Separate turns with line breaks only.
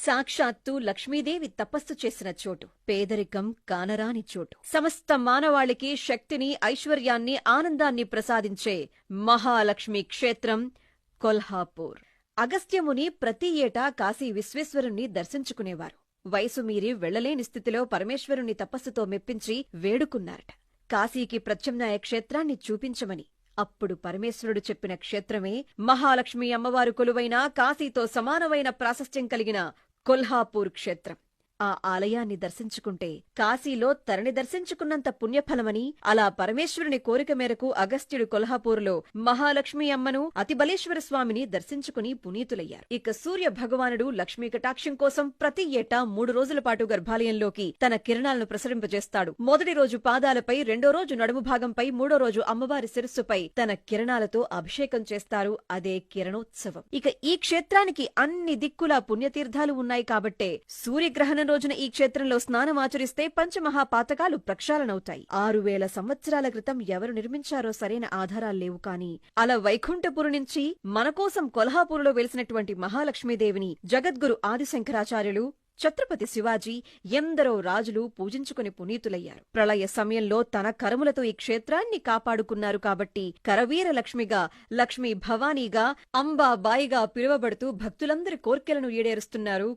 సాక్షాత్తు లక్ష్మీదేవి తపస్సు చేసిన చోటు, పేదరికం కానరాని చోటు, సమస్త మానవాళికి శక్తిని, ఐశ్వర్యాన్ని, ఆనందాన్ని ప్రసాదించే మహాలక్ష్మి క్షేత్రం కొల్హాపూర్. అగస్త్యముని ప్రతి ఏటా కాశీ విశ్వేశ్వరుణ్ణి దర్శించుకునేవారు. వయసు మీరి వెళ్లలేని స్థితిలో పరమేశ్వరుణ్ణి తపస్సుతో మెప్పించి వేడుకున్నారట, కాశీకి ప్రత్యామ్నాయ క్షేత్రాన్ని చూపించమని. అప్పుడు పరమేశ్వరుడు చెప్పిన క్షేత్రమే మహాలక్ష్మి అమ్మవారు కొలువైన, కాశీతో సమానమైన ప్రాశస్త్యం కలిగిన కొల్హాపూర్ క్షేత్రం. ఆ ఆలయాన్ని దర్శించుకుంటే కాశీలో తరణి దర్శించుకున్నంత పుణ్యఫలమని, అలా పరమేశ్వరుని కోరిక మేరకు అగస్త్యుడు కొల్హాపూరులో మహాలక్ష్మి అమ్మను, అతిబలేశ్వర స్వామిని దర్శించుకుని పునీతులయ్యారు. ఇక సూర్య భగవానుడు లక్ష్మీ కటాక్షం కోసం ప్రతి ఏటా 3 రోజుల పాటు గర్భాలయంలోకి తన కిరణాలను ప్రసరింపజేస్తాడు. మొదటి రోజు పాదాలపై, రెండో రోజు నడుము భాగంపై, మూడో రోజు అమ్మవారి శిరస్సుపై తన కిరణాలతో అభిషేకం చేస్తారు. అదే కిరణోత్సవం. ఇక ఈ క్షేత్రానికి అన్ని దిక్కులా పుణ్యతీర్థాలు ఉన్నాయి కాబట్టే సూర్యగ్రహణం రోజున ఈ క్షేత్రంలో స్నానమాచరిస్తే పంచమహాపాతకాలు ప్రక్షాళనవుతాయి. 6000 సంవత్సరాల క్రితం ఎవరు నిర్మించారో సరైన ఆధారాలు లేవు, కానీ అలా వైకుంఠపురి నుంచి మనకోసం కొల్హాపూరులో వెలిసినటువంటి మహాలక్ష్మీదేవిని జగద్గురు ఆదిశంకరాచార్యులు, ఛత్రపతి శివాజీ, ఎందరో రాజులు పూజించుకుని పునీతులయ్యారు. ప్రళయ సమయంలో తన కరములతో ఈ క్షేత్రాన్ని కాపాడుకున్నారు కాబట్టి కరవీర లక్ష్మిగా, లక్ష్మీ భవానీగా, అంబాబాయిగా పిలువబడుతూ భక్తులందరి కోర్కెలను ఈడేరుస్తున్నారు